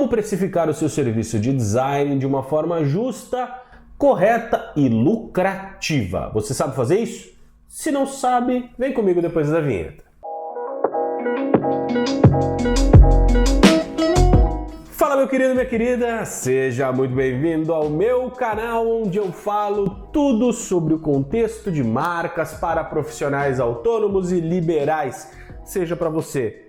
Como precificar o seu serviço de design de uma forma justa, correta e lucrativa. Você sabe fazer isso? Se não sabe, vem comigo depois da vinheta. Fala, meu querido, minha querida, seja muito bem-vindo ao meu canal, onde eu falo tudo sobre o contexto de marcas para profissionais autônomos e liberais, seja para você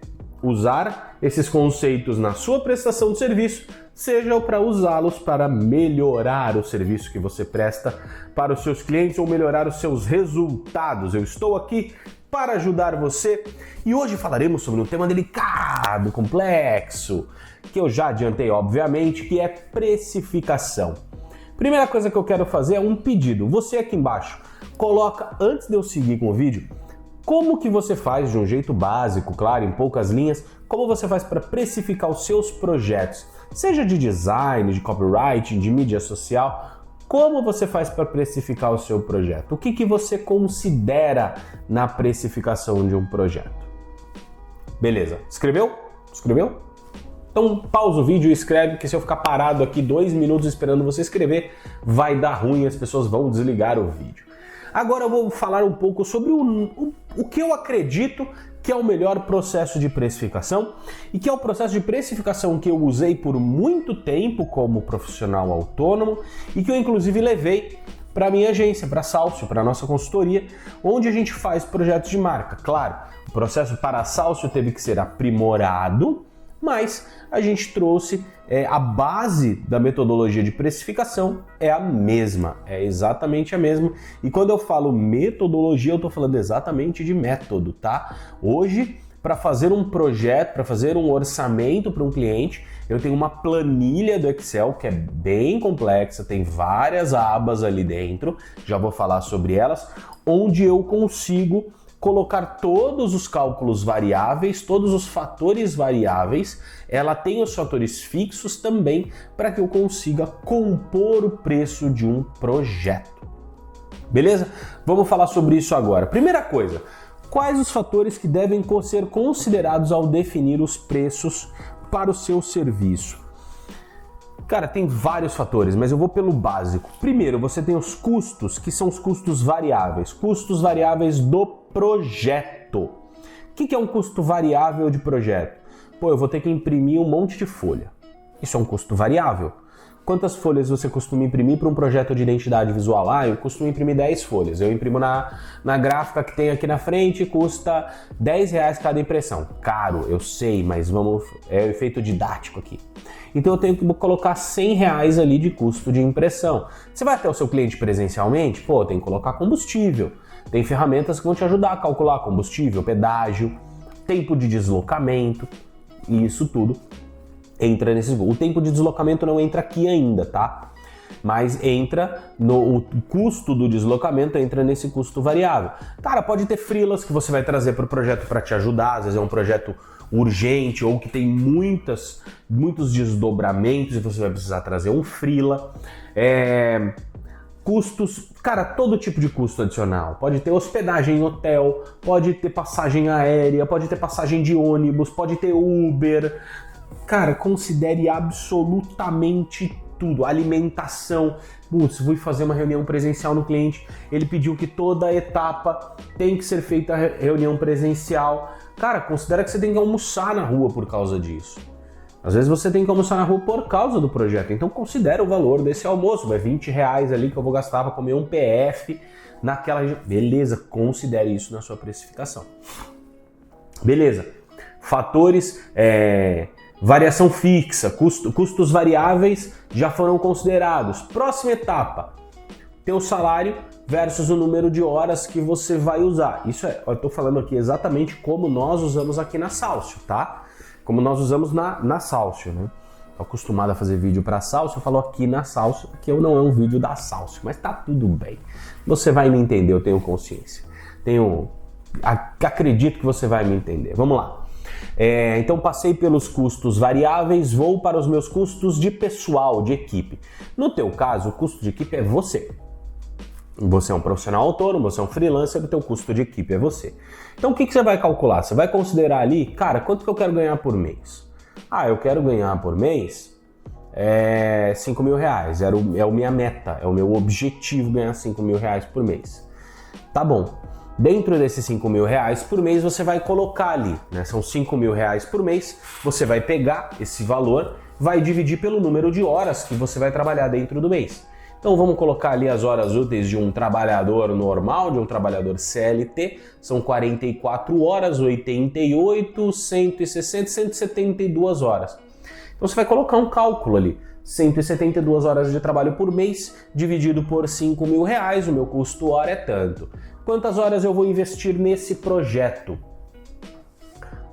usar esses conceitos na sua prestação de serviço, seja para usá-los para melhorar o serviço que você presta para os seus clientes ou melhorar os seus resultados. Eu estou aqui para ajudar você e hoje falaremos sobre um tema delicado, complexo, que eu já adiantei, obviamente, que é precificação. Primeira coisa que eu quero fazer é um pedido. Você aqui embaixo, coloca, antes de eu seguir com o vídeo, como que você faz de um jeito básico, claro, em poucas linhas, como você faz para precificar os seus projetos, seja de design, de copywriting, de mídia social, como você faz para precificar o seu projeto? O que você considera na precificação de um projeto? Beleza, escreveu? Escreveu? Então pausa o vídeo e escreve, que se eu ficar parado aqui 2 minutos esperando você escrever, vai dar ruim, as pessoas vão desligar o vídeo. Agora eu vou falar um pouco sobre o que eu acredito que é o melhor processo de precificação e que é o processo de precificação que eu usei por muito tempo como profissional autônomo e que eu inclusive levei para a minha agência, para a Salcio, para a nossa consultoria, onde a gente faz projetos de marca. Claro, o processo para a Salcio teve que ser aprimorado, mas a gente trouxe a base da metodologia de precificação é a mesma, é exatamente a mesma. E quando eu falo metodologia, eu estou falando exatamente de método, tá? Hoje, para fazer um projeto, para fazer um orçamento para um cliente, eu tenho uma planilha do Excel que é bem complexa, tem várias abas ali dentro, já vou falar sobre elas, onde eu consigo colocar todos os cálculos variáveis, todos os fatores variáveis, ela tem os fatores fixos também para que eu consiga compor o preço de um projeto. Beleza? Vamos falar sobre isso agora. Primeira coisa, quais os fatores que devem ser considerados ao definir os preços para o seu serviço? Cara, tem vários fatores, mas eu vou pelo básico. Primeiro, você tem os custos, que são os custos variáveis do projeto. O que é um custo variável de projeto? Pô, eu vou ter que imprimir um monte de folha. Isso é um custo variável. Quantas folhas você costuma imprimir para um projeto de identidade visual? Ah, eu costumo imprimir 10 folhas. Eu imprimo na gráfica que tem aqui na frente, custa R$10 cada impressão. Caro, eu sei, mas é o efeito didático aqui. Então eu tenho que colocar R$100 ali de custo de impressão. Você vai até o seu cliente presencialmente? Pô, tem que colocar combustível. Tem ferramentas que vão te ajudar a calcular combustível, pedágio, tempo de deslocamento, e isso tudo entra nesse... O tempo de deslocamento não entra aqui ainda, tá? Mas entra o custo do deslocamento, entra nesse custo variável. Cara, pode ter freelas que você vai trazer para o projeto para te ajudar, às vezes é um projeto urgente ou que tem muitos desdobramentos e você vai precisar trazer um freela. Custos, cara, todo tipo de custo adicional. Pode ter hospedagem em hotel, pode ter passagem aérea, pode ter passagem de ônibus, pode ter Uber. Cara, considere absolutamente tudo. Alimentação. Putz, vou fazer uma reunião presencial no cliente, ele pediu que toda etapa tem que ser feita reunião presencial. Cara, considera que você tem que almoçar na rua por causa disso. Às vezes você tem que almoçar na rua por causa do projeto, então considera o valor desse almoço, é R$20 ali que eu vou gastar para comer um PF naquela região. Beleza, considere isso na sua precificação. Beleza, fatores, variação fixa, custos variáveis já foram considerados. Próxima etapa, teu salário versus o número de horas que você vai usar. Isso eu estou falando aqui exatamente como nós usamos aqui na Salcio, tá? Como nós usamos na Salcio, né? Tô acostumado a fazer vídeo para Salcio, eu falo aqui na Salcio, que não é um vídeo da Salcio, mas tá tudo bem. Você vai me entender, eu tenho consciência. Acredito que você vai me entender. Vamos lá. Então passei pelos custos variáveis, vou para os meus custos de pessoal, de equipe. No teu caso, o custo de equipe é você. Você é um profissional autônomo, você é um freelancer, o teu custo de equipe é você. Então o que você vai calcular? Você vai considerar ali, cara, quanto que eu quero ganhar por mês? Eu quero ganhar por mês 5 mil reais, é a minha meta, é o meu objetivo ganhar 5 mil reais por mês. Tá bom, dentro desses 5 mil reais por mês você vai colocar ali, né? São 5 mil reais por mês, você vai pegar esse valor, vai dividir pelo número de horas que você vai trabalhar dentro do mês. Então vamos colocar ali as horas úteis de um trabalhador normal, de um trabalhador CLT, são 44 horas, 88, 160, 172 horas. Então você vai colocar um cálculo ali, 172 horas de trabalho por mês, dividido por 5 mil reais, o meu custo hora é tanto. Quantas horas eu vou investir nesse projeto?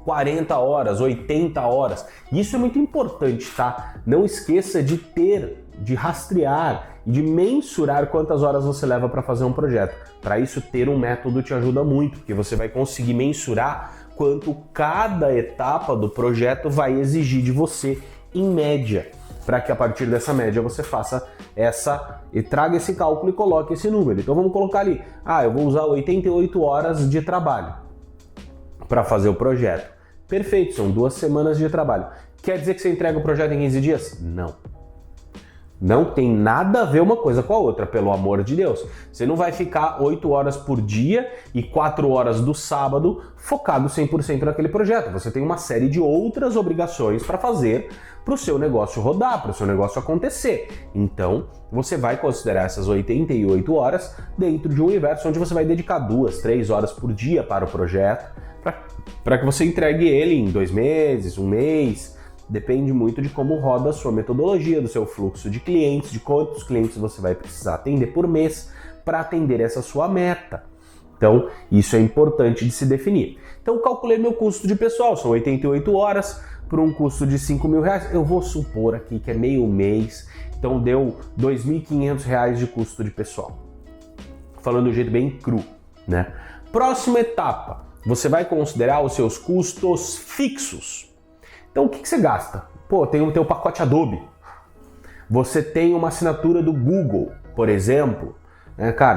40 horas, 80 horas. Isso é muito importante, tá? Não esqueça de rastrear e de mensurar quantas horas você leva para fazer um projeto. Para isso, ter um método te ajuda muito, porque você vai conseguir mensurar quanto cada etapa do projeto vai exigir de você em média, para que a partir dessa média você faça e traga esse cálculo e coloque esse número. Então vamos colocar ali, eu vou usar 88 horas de trabalho para fazer o projeto. Perfeito, são 2 semanas de trabalho. Quer dizer que você entrega o projeto em 15 dias? Não. Não tem nada a ver uma coisa com a outra, pelo amor de Deus. Você não vai ficar 8 horas por dia e 4 horas do sábado focado 100% naquele projeto. Você tem uma série de outras obrigações para fazer para o seu negócio rodar, para o seu negócio acontecer. Então, você vai considerar essas 88 horas dentro de um universo onde você vai dedicar 2, 3 horas por dia para o projeto, para que você entregue ele em 2 meses, 1 mês. Depende muito de como roda a sua metodologia, do seu fluxo de clientes, de quantos clientes você vai precisar atender por mês para atender essa sua meta. Então, isso é importante de se definir. Então, calculei meu custo de pessoal, são 88 horas por um custo de 5 mil reais. Eu vou supor aqui que é meio mês, então deu R$ 2.500 de custo de pessoal. Falando de um jeito bem cru, né? Próxima etapa, você vai considerar os seus custos fixos. Então o que você gasta? Tem o teu pacote Adobe. Você tem uma assinatura do Google, por exemplo.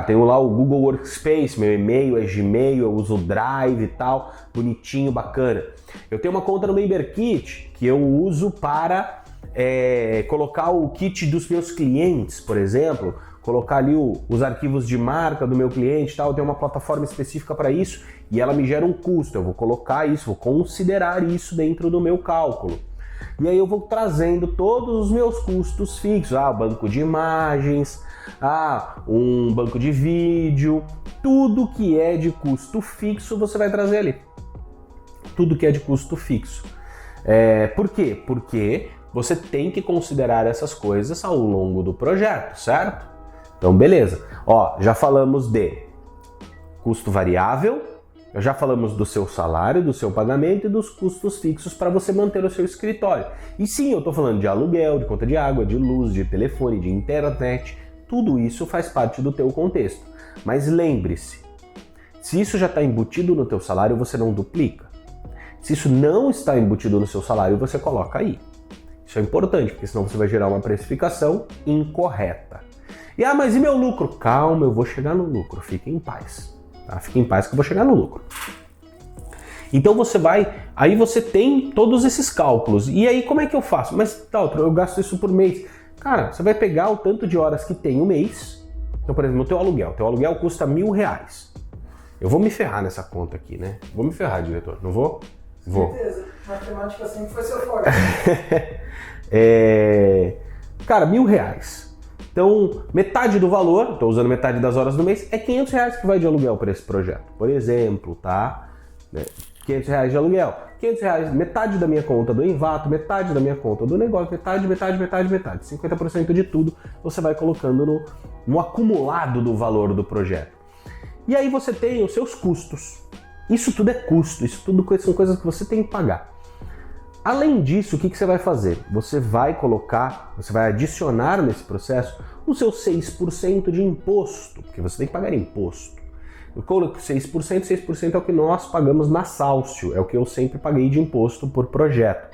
Tenho lá o Google Workspace, meu e-mail é Gmail, eu uso o Drive e tal, bonitinho, bacana. Eu tenho uma conta no MemberKit que eu uso para colocar o kit dos meus clientes, por exemplo, colocar ali os arquivos de marca do meu cliente e tal. Eu tenho uma plataforma específica para isso e ela me gera um custo. Eu vou colocar isso, vou considerar isso dentro do meu cálculo. E aí eu vou trazendo todos os meus custos fixos, banco de imagens, um banco de vídeo, tudo que é de custo fixo você vai trazer ali. Tudo que é de custo fixo. Por quê? Porque você tem que considerar essas coisas ao longo do projeto, certo? Então, beleza. Já falamos de custo variável, já falamos do seu salário, do seu pagamento e dos custos fixos para você manter o seu escritório. E sim, eu estou falando de aluguel, de conta de água, de luz, de telefone, de internet. Tudo isso faz parte do teu contexto. Mas lembre-se, se isso já está embutido no teu salário, você não duplica. Se isso não está embutido no seu salário, você coloca aí. Isso é importante, porque senão você vai gerar uma precificação incorreta. Mas e meu lucro? Calma, eu vou chegar no lucro, fique em paz. Tá? Fique em paz que eu vou chegar no lucro. Então aí você tem todos esses cálculos. E aí como é que eu faço? Mas eu gasto isso por mês. Cara, você vai pegar o tanto de horas que tem o mês. Então, por exemplo, o teu aluguel custa R$1.000. Eu vou me ferrar nessa conta aqui, né? Vou me ferrar, diretor, não vou? Vou. Certeza, matemática sempre foi seu forte. Cara, R$1.000. Então, metade do valor, estou usando metade das horas do mês, é R$500 que vai de aluguel para esse projeto. Por exemplo, tá? R$500 de aluguel. R$500, metade da minha conta do Envato, metade da minha conta do negócio, metade. 50% de tudo você vai colocando no acumulado do valor do projeto. E aí você tem os seus custos. Isso tudo é custo, isso tudo são coisas que você tem que pagar. Além disso, o que você vai fazer? Você vai adicionar nesse processo os seus 6% de imposto, porque você tem que pagar imposto. Eu coloco 6% é o que nós pagamos na Salcio, é o que eu sempre paguei de imposto por projeto.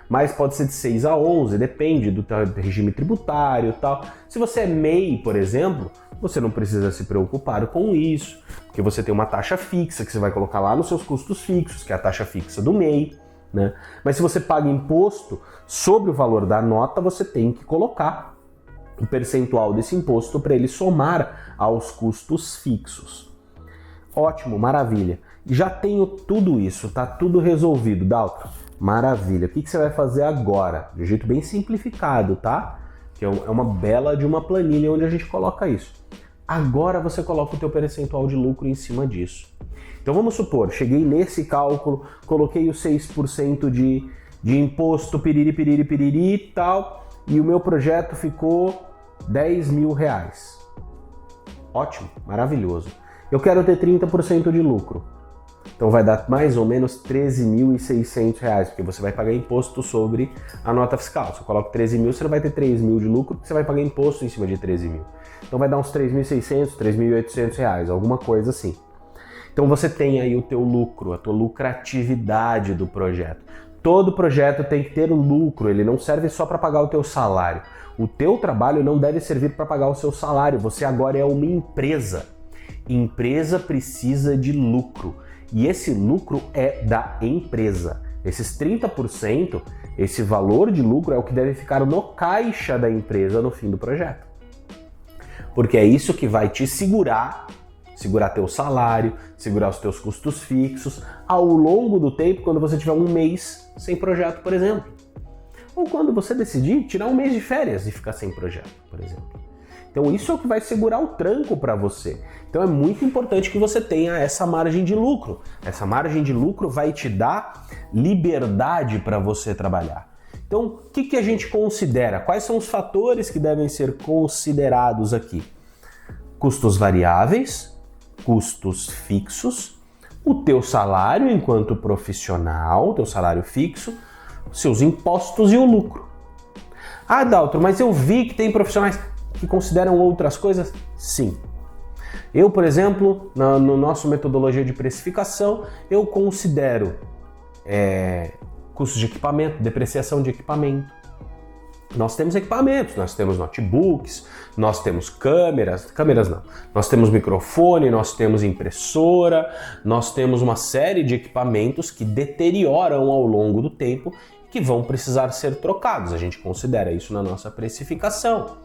Mas pode ser de 6 a 11, depende do regime tributário e tal. Se você é MEI, por exemplo, você não precisa se preocupar com isso, porque você tem uma taxa fixa que você vai colocar lá nos seus custos fixos, que é a taxa fixa do MEI. né? Mas se você paga imposto sobre o valor da nota, você tem que colocar o percentual desse imposto para ele somar aos custos fixos. Ótimo, maravilha. Já tenho tudo isso, tá tudo resolvido, Dalton. Maravilha. O que você vai fazer agora? De um jeito bem simplificado, tá? Que é uma bela de uma planilha onde a gente coloca isso. Agora você coloca o teu percentual de lucro em cima disso. Então vamos supor, cheguei nesse cálculo, coloquei os 6% de imposto, piriri e tal, e o meu projeto ficou R$10.000. Ótimo, maravilhoso. Eu quero ter 30% de lucro. Então vai dar mais ou menos R$13.600, porque você vai pagar imposto sobre a nota fiscal. Se eu coloco 13 mil, você não vai ter 3 mil de lucro, porque você vai pagar imposto em cima de 13 mil. Então vai dar uns 3.600, R$3.800, alguma coisa assim. Então você tem aí o teu lucro, a tua lucratividade do projeto. Todo projeto tem que ter um lucro, ele não serve só para pagar o teu salário. O teu trabalho não deve servir para pagar o seu salário, você agora é uma empresa. Empresa precisa de lucro. E esse lucro é da empresa. Esses 30%, esse valor de lucro é o que deve ficar no caixa da empresa no fim do projeto. Porque é isso que vai te segurar teu salário, segurar os teus custos fixos ao longo do tempo, quando você tiver um mês sem projeto, por exemplo. Ou quando você decidir tirar um mês de férias e ficar sem projeto, por exemplo. Então isso é o que vai segurar o tranco para você. Então é muito importante que você tenha essa margem de lucro. Essa margem de lucro vai te dar liberdade para você trabalhar. Então o que a gente considera? Quais são os fatores que devem ser considerados aqui? Custos variáveis, custos fixos, o teu salário enquanto profissional, teu salário fixo, seus impostos e o lucro. Ah, Dalton, mas eu vi que tem profissionais que consideram outras coisas? Sim. Eu, por exemplo, no nosso metodologia de precificação, eu considero custos de equipamento, depreciação de equipamento. Nós temos equipamentos, nós temos notebooks, nós temos câmeras não, nós temos microfone, nós temos impressora, nós temos uma série de equipamentos que deterioram ao longo do tempo e que vão precisar ser trocados. A gente considera isso na nossa precificação.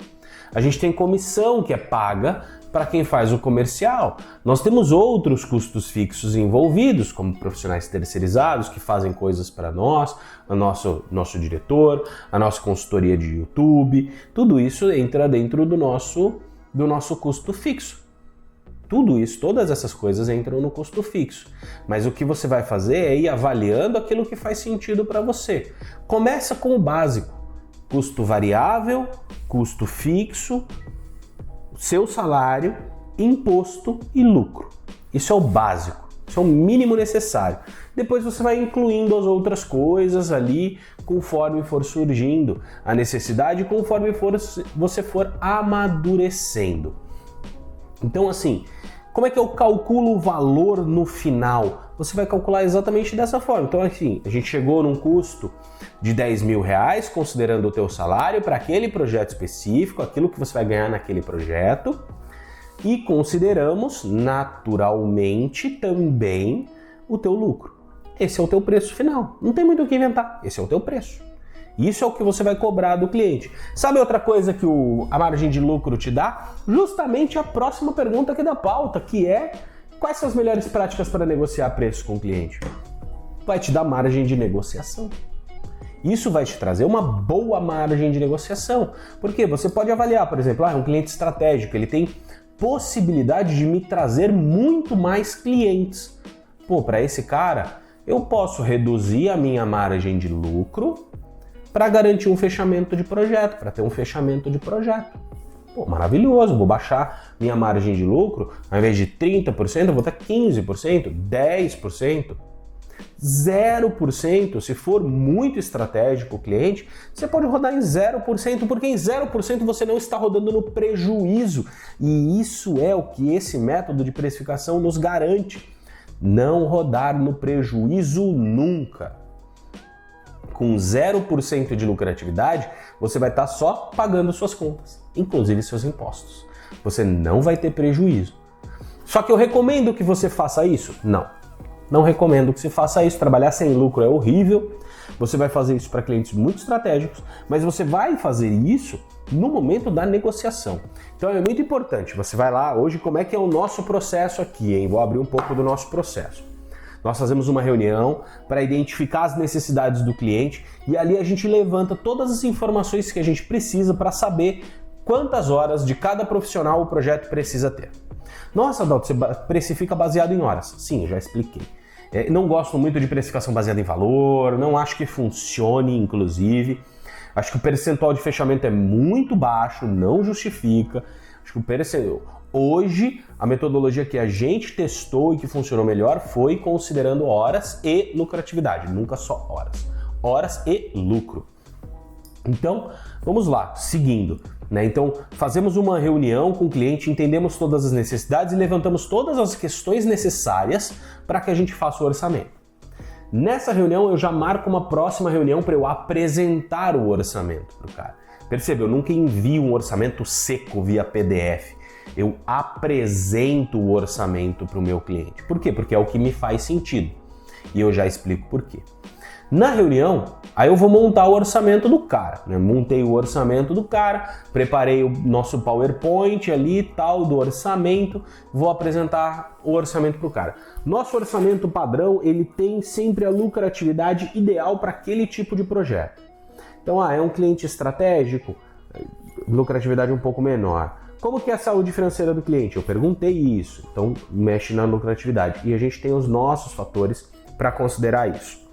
A gente tem comissão que é paga para quem faz o comercial. Nós temos outros custos fixos envolvidos, como profissionais terceirizados que fazem coisas para nós, o nosso diretor, a nossa consultoria de YouTube. Tudo isso entra dentro do nosso custo fixo. Tudo isso, todas essas coisas entram no custo fixo. Mas o que você vai fazer é ir avaliando aquilo que faz sentido para você. Começa com o básico. Custo variável, custo fixo, seu salário, imposto e lucro. Isso é o básico, isso é o mínimo necessário. Depois você vai incluindo as outras coisas ali conforme for surgindo a necessidade, conforme você for amadurecendo. Então assim, como é que eu calculo o valor no final? Você vai calcular exatamente dessa forma. Então assim, a gente chegou num custo de R$10.000, considerando o teu salário para aquele projeto específico, aquilo que você vai ganhar naquele projeto, e consideramos naturalmente também o teu lucro. Esse é o teu preço final. Não tem muito o que inventar. Esse é o teu preço. Isso é o que você vai cobrar do cliente. Sabe outra coisa que a margem de lucro te dá? Justamente a próxima pergunta aqui da pauta, que é: quais são as melhores práticas para negociar preço com o cliente? Vai te dar margem de negociação. Isso vai te trazer uma boa margem de negociação. Porque você pode avaliar, por exemplo, é um cliente estratégico, ele tem possibilidade de me trazer muito mais clientes. Pô, para esse cara, eu posso reduzir a minha margem de lucro para garantir um fechamento de projeto, para ter um fechamento de projeto. Pô, maravilhoso, vou baixar minha margem de lucro, ao invés de 30%, eu vou ter 15%, 10%. 0%, se for muito estratégico o cliente, você pode rodar em 0%, porque em 0% você não está rodando no prejuízo. E isso é o que esse método de precificação nos garante. Não rodar no prejuízo nunca. Com 0% de lucratividade, você vai estar só pagando suas contas, inclusive seus impostos. Você não vai ter prejuízo. Só que eu recomendo que você faça isso? Não. Não recomendo que você faça isso, trabalhar sem lucro é horrível. Você vai fazer isso para clientes muito estratégicos, mas você vai fazer isso no momento da negociação. Então é muito importante, você vai lá, hoje como é que é o nosso processo aqui, hein? Vou abrir um pouco do nosso processo. Nós fazemos uma reunião para identificar as necessidades do cliente e ali a gente levanta todas as informações que a gente precisa para saber quantas horas de cada profissional o projeto precisa ter. Nossa, Adalto, você precifica baseado em horas. Sim, já expliquei. Não gosto muito de precificação baseada em valor, não acho que funcione, inclusive. Acho que o percentual de fechamento é muito baixo, não justifica. Acho que o percentual... Hoje, a metodologia que a gente testou e que funcionou melhor foi considerando horas e lucratividade, nunca só horas. Horas e lucro. Então, vamos lá, seguindo. Então, fazemos uma reunião com o cliente, entendemos todas as necessidades e levantamos todas as questões necessárias para que a gente faça o orçamento. Nessa reunião, eu já marco uma próxima reunião para eu apresentar o orçamento para o cara. Perceba, eu nunca envio um orçamento seco via PDF. Eu apresento o orçamento para o meu cliente. Por quê? Porque é o que me faz sentido. E eu já explico por quê. Na reunião, aí eu vou montar o orçamento do cara, né? Montei o orçamento do cara, preparei o nosso PowerPoint ali, tal, do orçamento, vou apresentar o orçamento para o cara. Nosso orçamento padrão, ele tem sempre a lucratividade ideal para aquele tipo de projeto. Então, é um cliente estratégico, lucratividade um pouco menor. Como que é a saúde financeira do cliente? Eu perguntei isso, então mexe na lucratividade. E a gente tem os nossos fatores para considerar isso.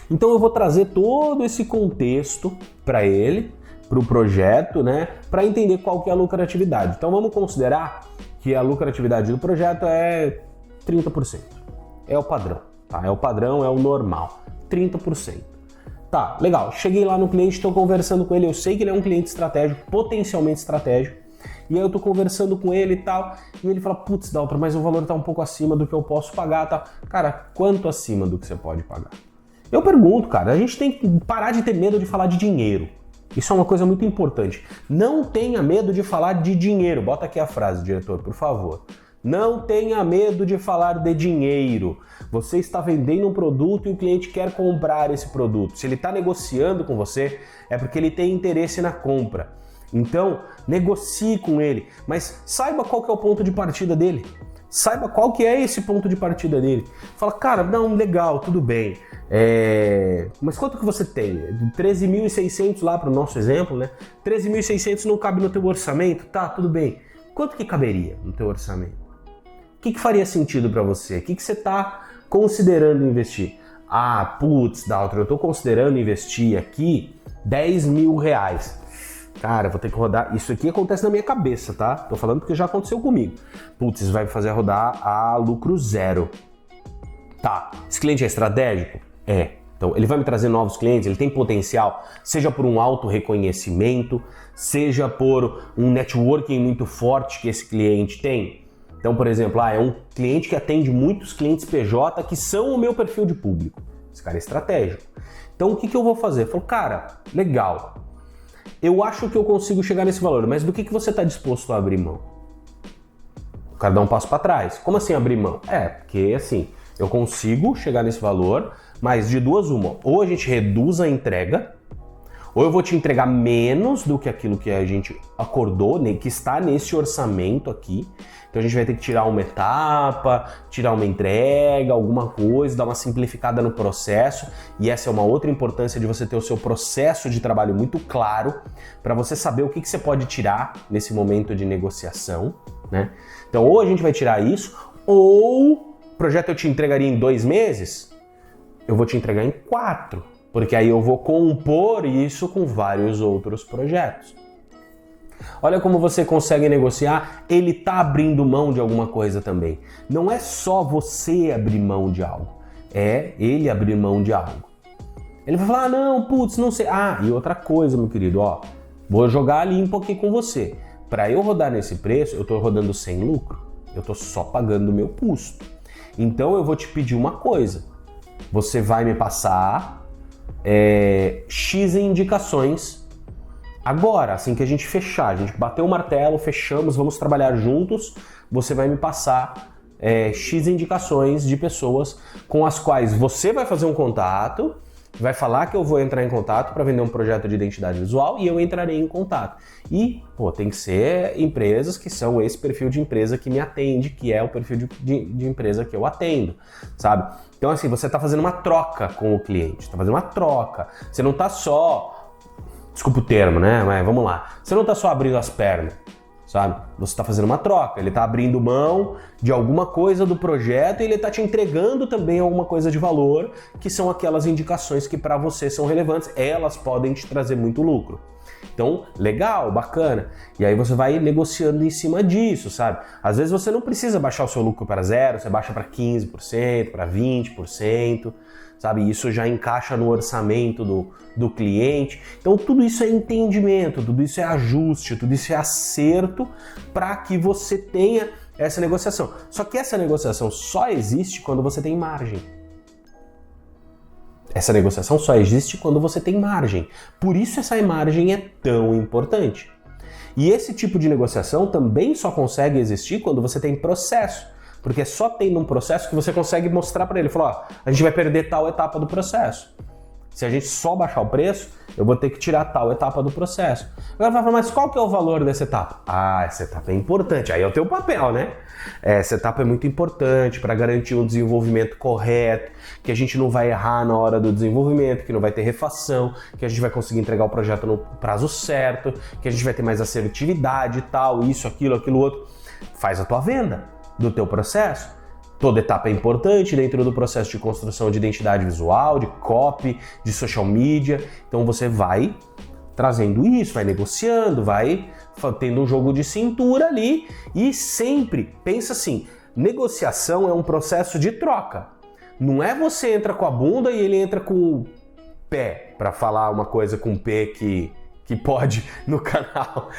Então eu vou trazer todo esse contexto para ele, para o projeto, né, para entender qual que é a lucratividade. Então vamos considerar que a lucratividade do projeto é 30%. É o padrão, tá? É o padrão, é o normal, 30%. Tá, legal. Cheguei lá no cliente, estou conversando com ele, eu sei que ele é um cliente estratégico, potencialmente estratégico, e aí eu estou conversando com ele e tal, e ele fala, putz, Daltro, mas o valor está um pouco acima do que eu posso pagar, tá? Cara, quanto acima do que você pode pagar? Eu pergunto, cara, a gente tem que parar de ter medo de falar de dinheiro. Isso é uma coisa muito importante. Não tenha medo de falar de dinheiro. Bota aqui a frase, diretor, por favor. Não tenha medo de falar de dinheiro. Você está vendendo um produto e o cliente quer comprar esse produto. Se ele está negociando com você, é porque ele tem interesse na compra. Então, negocie com ele, mas saiba qual que é o ponto de partida dele. Saiba qual que é esse ponto de partida dele. Fala, cara, não, legal, tudo bem. Mas quanto que você tem? 13.600 lá para o nosso exemplo, né? 13.600 não cabe no teu orçamento? Tá, tudo bem. Quanto que caberia no teu orçamento? O que faria sentido para você? O que você está considerando investir? Ah, putz, Daltro, eu estou considerando investir aqui 10 mil reais. Cara, vou ter que rodar. Isso aqui acontece na minha cabeça, tá? Tô falando porque já aconteceu comigo. Putz, vai me fazer rodar a lucro zero. Tá, esse cliente é estratégico? É. Então, ele vai me trazer novos clientes, ele tem potencial, seja por um auto-reconhecimento, seja por um networking muito forte que esse cliente tem. Então, por exemplo, é um cliente que atende muitos clientes PJ que são o meu perfil de público. Esse cara é estratégico. Então, o que eu vou fazer? Eu falo, cara, legal. Eu acho que eu consigo chegar nesse valor, mas do que você está disposto a abrir mão? O cara dá um passo para trás. Como assim abrir mão? Porque assim, eu consigo chegar nesse valor, mas de duas uma. Ou a gente reduz a entrega, ou eu vou te entregar menos do que aquilo que a gente acordou, que está nesse orçamento aqui. Então a gente vai ter que tirar uma etapa, tirar uma entrega, alguma coisa, dar uma simplificada no processo. E essa é uma outra importância de você ter o seu processo de trabalho muito claro, para você saber o que você pode tirar nesse momento de negociação, né? Então ou a gente vai tirar isso, ou o projeto eu te entregaria em 2 meses, eu vou te entregar em 4, porque aí eu vou compor isso com vários outros projetos. Olha como você consegue negociar, ele está abrindo mão de alguma coisa também. Não é só você abrir mão de algo, é ele abrir mão de algo. Ele vai falar, não, putz, não sei. Ah, e outra coisa, meu querido, vou jogar limpo aqui com você. Para eu rodar nesse preço, eu estou rodando sem lucro, eu estou só pagando o meu custo. Então eu vou te pedir uma coisa, você vai me passar X indicações agora, assim que a gente fechar, a gente bateu o martelo, fechamos, vamos trabalhar juntos, você vai me passar X indicações de pessoas com as quais você vai fazer um contato, vai falar que eu vou entrar em contato para vender um projeto de identidade visual e eu entrarei em contato. E, tem que ser empresas que são esse perfil de empresa que me atende, que é o perfil de empresa que eu atendo, sabe? Então, assim, você está fazendo uma troca com o cliente, está fazendo uma troca. Você não está só, desculpa o termo, né? Mas vamos lá. Você não está só abrindo as pernas, sabe? Você está fazendo uma troca, ele está abrindo mão de alguma coisa do projeto e ele está te entregando também alguma coisa de valor, que são aquelas indicações que para você são relevantes, elas podem te trazer muito lucro. Então, legal, bacana. E aí você vai negociando em cima disso, sabe? Às vezes você não precisa baixar o seu lucro para zero, você baixa para 15%, para 20%, sabe? Isso já encaixa no orçamento do cliente. Então, tudo isso é entendimento, tudo isso é ajuste, tudo isso é acerto para que você tenha essa negociação. Só que essa negociação só existe quando você tem margem. Essa negociação só existe quando você tem margem. Por isso essa margem é tão importante. E esse tipo de negociação também só consegue existir quando você tem processo. Porque é só tendo um processo que você consegue mostrar para ele, falar, a gente vai perder tal etapa do processo. Se a gente só baixar o preço, eu vou ter que tirar tal etapa do processo. Agora vai falar, mas qual que é o valor dessa etapa? Ah, essa etapa é importante. Aí é o teu papel, né? Essa etapa é muito importante para garantir um desenvolvimento correto, que a gente não vai errar na hora do desenvolvimento, que não vai ter refação, que a gente vai conseguir entregar o projeto no prazo certo, que a gente vai ter mais assertividade e tal, isso, aquilo outro. Faz a tua venda do teu processo. Toda etapa é importante dentro do processo de construção de identidade visual, de copy, de social media. Então você vai trazendo isso, vai negociando, vai tendo um jogo de cintura ali e sempre pensa assim, negociação é um processo de troca. Não é você entra com a bunda e ele entra com o pé, para falar uma coisa com o P que pode no canal.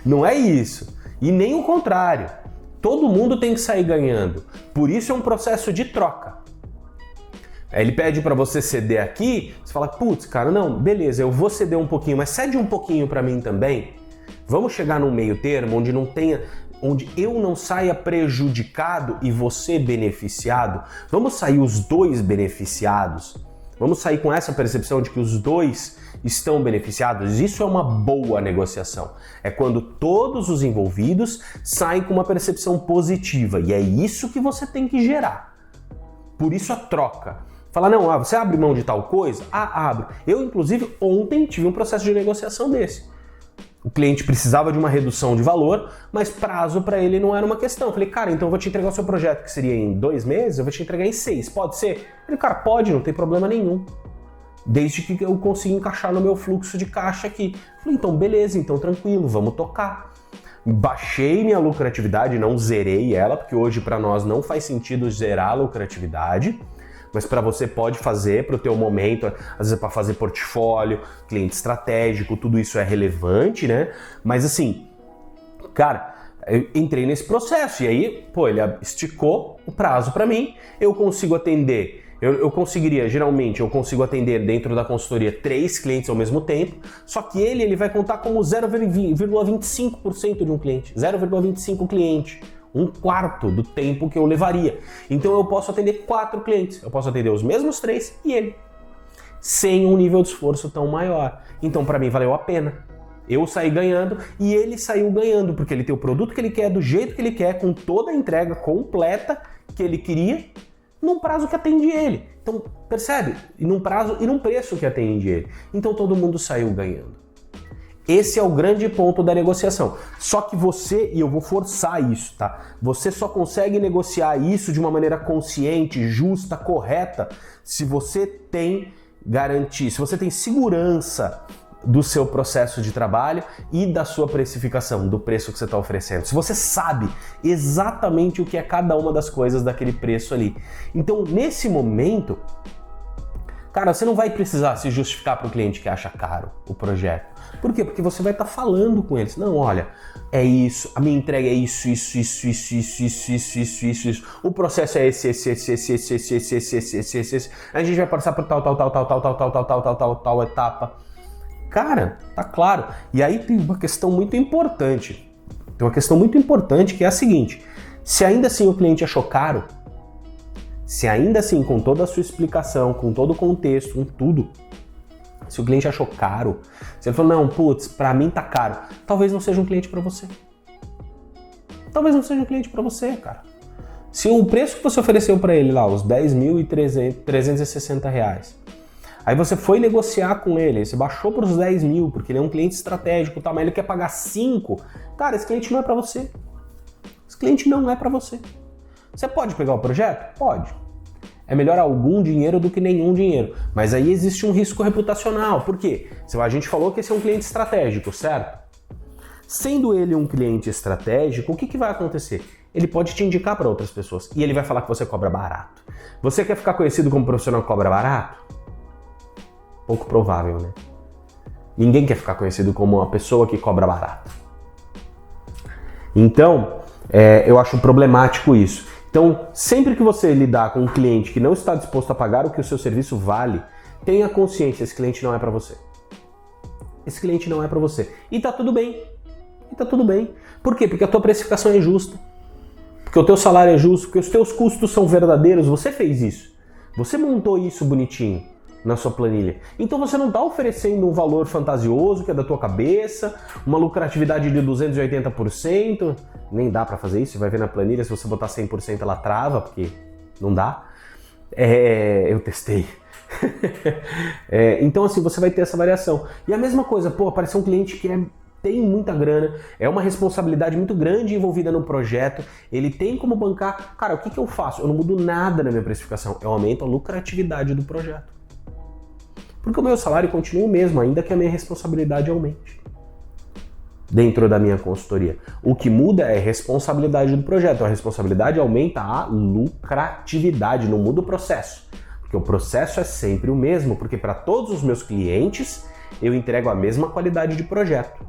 Não é isso. E nem o contrário. Todo mundo tem que sair ganhando. Por isso é um processo de troca. Ele pede para você ceder aqui, você fala, putz, cara, não, beleza, eu vou ceder um pouquinho, mas cede um pouquinho para mim também. Vamos chegar num meio termo onde eu não saia prejudicado e você beneficiado. Vamos sair os dois beneficiados. Vamos sair com essa percepção de que os dois estão beneficiados. Isso é uma boa negociação. É quando todos os envolvidos saem com uma percepção positiva. E é isso que você tem que gerar. Por isso a troca. Fala, não, você abre mão de tal coisa? Abro. Eu, inclusive, ontem tive um processo de negociação desse. O cliente precisava de uma redução de valor, mas prazo para ele não era uma questão. Eu falei, cara, então eu vou te entregar o seu projeto, que seria em 2 meses, eu vou te entregar em 6. Pode ser? Eu falei, cara, pode, não tem problema nenhum. Desde que eu consiga encaixar no meu fluxo de caixa aqui. Eu falei, então beleza, então tranquilo, vamos tocar. Baixei minha lucratividade, não zerei ela, porque hoje para nós não faz sentido zerar a lucratividade, mas para você pode fazer para o teu momento, às vezes para fazer portfólio, cliente estratégico, tudo isso é relevante, né? Mas assim, cara, eu entrei nesse processo e aí, ele esticou o prazo para mim, eu consigo atender. Eu consigo atender dentro da consultoria 3 clientes ao mesmo tempo, só que ele vai contar como 0,25% de um cliente, 0,25 cliente, 1/4 do tempo que eu levaria. Então eu posso atender 4 clientes, eu posso atender os mesmos 3 e ele, sem um nível de esforço tão maior. Então para mim valeu a pena. Eu saí ganhando e ele saiu ganhando, porque ele tem o produto que ele quer, do jeito que ele quer, com toda a entrega completa que ele queria, num prazo que atende ele. Então, percebe? E num prazo e num preço que atende ele. Então todo mundo saiu ganhando. Esse é o grande ponto da negociação. Só que você, e eu vou forçar isso, tá? Você só consegue negociar isso de uma maneira consciente, justa, correta, se você tem garantia, se você tem segurança do seu processo de trabalho e da sua precificação, do preço que você está oferecendo. Se você sabe exatamente o que é cada uma das coisas daquele preço ali. Então, nesse momento, cara, você não vai precisar se justificar para o cliente que acha caro o projeto. Por quê? Porque você vai estar falando com eles. Não, olha, é isso, a minha entrega é isso. O processo é esse. A gente vai passar por tal etapa. Cara, tá claro. E aí tem uma questão muito importante. Que é a seguinte: Se ainda assim o cliente achou caro, se ainda assim com toda a sua explicação, com todo o contexto, com tudo, se o cliente achou caro, se ele falou, não, putz, pra mim tá caro, talvez não seja um cliente pra você. Talvez não seja um cliente pra você, cara. Se o preço que você ofereceu pra ele lá, os R$10.360, aí você foi negociar com ele, aí você baixou para os 10 mil, porque ele é um cliente estratégico, tá, mas ele quer pagar 5, cara, esse cliente não é pra você. Esse cliente não é pra você. Você pode pegar o projeto? Pode. É melhor algum dinheiro do que nenhum dinheiro. Mas aí existe um risco reputacional. Por quê? A gente falou que esse é um cliente estratégico, certo? Sendo ele um cliente estratégico, o que vai acontecer? Ele pode te indicar para outras pessoas e ele vai falar que você cobra barato. Você quer ficar conhecido como profissional que cobra barato? Pouco provável, né? Ninguém quer ficar conhecido como uma pessoa que cobra barato. Então, eu acho problemático isso. Então, sempre que você lidar com um cliente que não está disposto a pagar o que o seu serviço vale, tenha consciência, esse cliente não é para você. Esse cliente não é para você. E tá tudo bem. E tá tudo bem. Por quê? Porque a tua precificação é justa. Porque o teu salário é justo, porque os teus custos são verdadeiros. Você fez isso. Você montou isso bonitinho na sua planilha. Então você não está oferecendo um valor fantasioso que é da tua cabeça, uma lucratividade de 280%, nem dá para fazer isso, você vai ver na planilha, se você botar 100% ela trava, porque não dá. Eu testei. Então assim, você vai ter essa variação. E a mesma coisa, apareceu um cliente que tem muita grana, é uma responsabilidade muito grande envolvida no projeto, ele tem como bancar, cara, o que eu faço? Eu não mudo nada na minha precificação, eu aumento a lucratividade do projeto. Porque o meu salário continua o mesmo, ainda que a minha responsabilidade aumente dentro da minha consultoria. O que muda é a responsabilidade do projeto, a responsabilidade aumenta a lucratividade, não muda o processo. Porque o processo é sempre o mesmo, porque para todos os meus clientes eu entrego a mesma qualidade de projeto.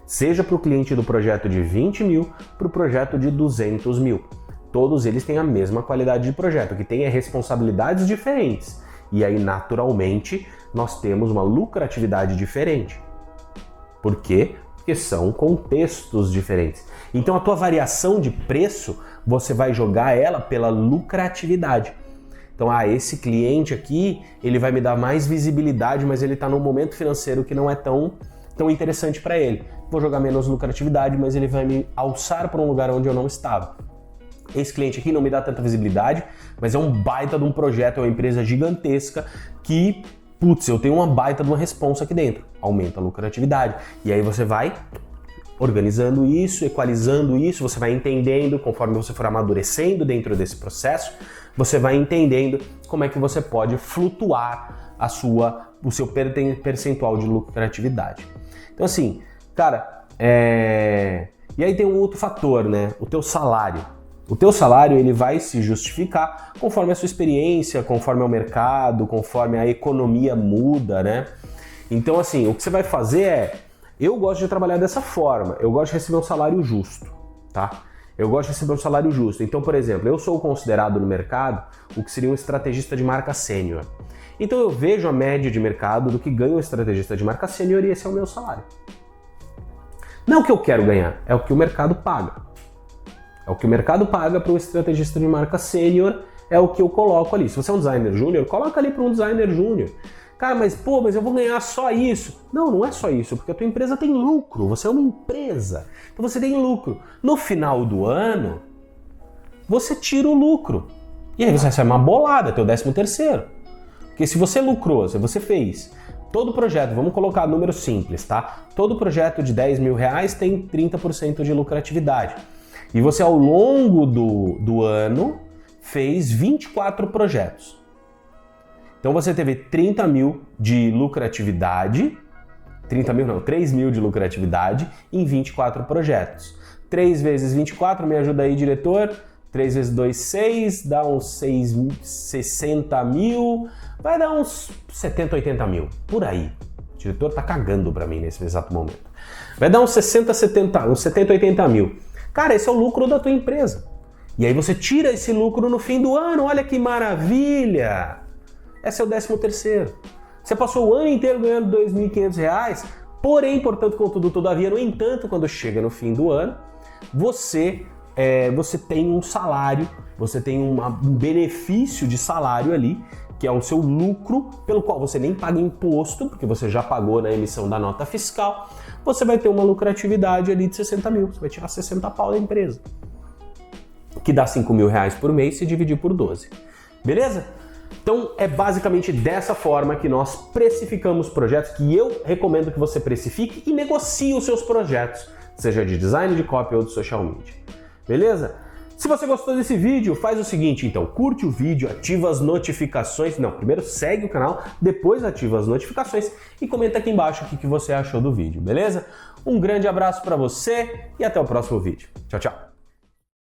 Seja para o cliente do projeto de 20 mil, para o projeto de 200 mil. Todos eles têm a mesma qualidade de projeto, que tem responsabilidades diferentes. E aí, naturalmente, nós temos uma lucratividade diferente. Por quê? Porque são contextos diferentes. Então, a tua variação de preço, você vai jogar ela pela lucratividade. Então, esse cliente aqui, ele vai me dar mais visibilidade, mas ele está num momento financeiro que não é tão interessante para ele. Vou jogar menos lucratividade, mas ele vai me alçar para um lugar onde eu não estava. Esse cliente aqui não me dá tanta visibilidade, mas é um baita de um projeto, é uma empresa gigantesca que, eu tenho uma baita de uma responsa aqui dentro. Aumenta a lucratividade. E aí você vai organizando isso, equalizando isso, você vai entendendo, conforme você for amadurecendo dentro desse processo, você vai entendendo como é que você pode flutuar o seu percentual de lucratividade. Então assim, cara, e aí tem um outro fator, né? O teu salário. O teu salário ele vai se justificar conforme a sua experiência, conforme o mercado, conforme a economia muda, né? Então assim, o que você vai fazer eu gosto de trabalhar dessa forma, eu gosto de receber um salário justo, tá? Eu gosto de receber um salário justo. Então, por exemplo, eu sou considerado no mercado o que seria um estrategista de marca sênior. Então eu vejo a média de mercado do que ganha um estrategista de marca sênior e esse é o meu salário. Não o que eu quero ganhar, é o que o mercado paga. É o que o mercado paga para um estrategista de marca sênior, é o que eu coloco ali. Se você é um designer júnior, coloca ali para um designer júnior. Cara, mas eu vou ganhar só isso. Não, não é só isso, porque a tua empresa tem lucro, você é uma empresa. Então você tem lucro. No final do ano, você tira o lucro. E aí você recebe uma bolada, teu 13º. Porque se você lucrou, se você fez todo projeto, vamos colocar número simples, tá? Todo projeto de 10 mil reais tem 30% de lucratividade. E você, ao longo do ano, fez 24 projetos. Então você teve 30 mil de lucratividade, 3 mil de lucratividade em 24 projetos. 3 vezes 24, me ajuda aí, diretor. 3 vezes 2, 6, dá uns 60 mil, vai dar uns 70, 80 mil, por aí. O diretor tá cagando pra mim nesse exato momento. Vai dar uns 60, 80 mil. Cara, esse é o lucro da tua empresa. E aí você tira esse lucro no fim do ano, olha que maravilha! Esse é o 13º. Você passou o ano inteiro ganhando R$ 2.500, porém, portanto, contudo, todavia, no entanto, quando chega no fim do ano, você você tem um salário, você tem um benefício de salário ali, que é o seu lucro, pelo qual você nem paga imposto, porque você já pagou na emissão da nota fiscal. Você vai ter uma lucratividade ali de 60 mil, você vai tirar 60 pau da empresa, que dá 5 mil reais por mês se dividir por 12. Beleza? Então é basicamente dessa forma que nós precificamos projetos, que eu recomendo que você precifique e negocie os seus projetos, seja de design de copy ou de social media. Beleza? Se você gostou desse vídeo, faz o seguinte, então, curte o vídeo, ativa as notificações, primeiro segue o canal, depois ativa as notificações e comenta aqui embaixo o que você achou do vídeo, beleza? Um grande abraço para você e até o próximo vídeo. Tchau, tchau!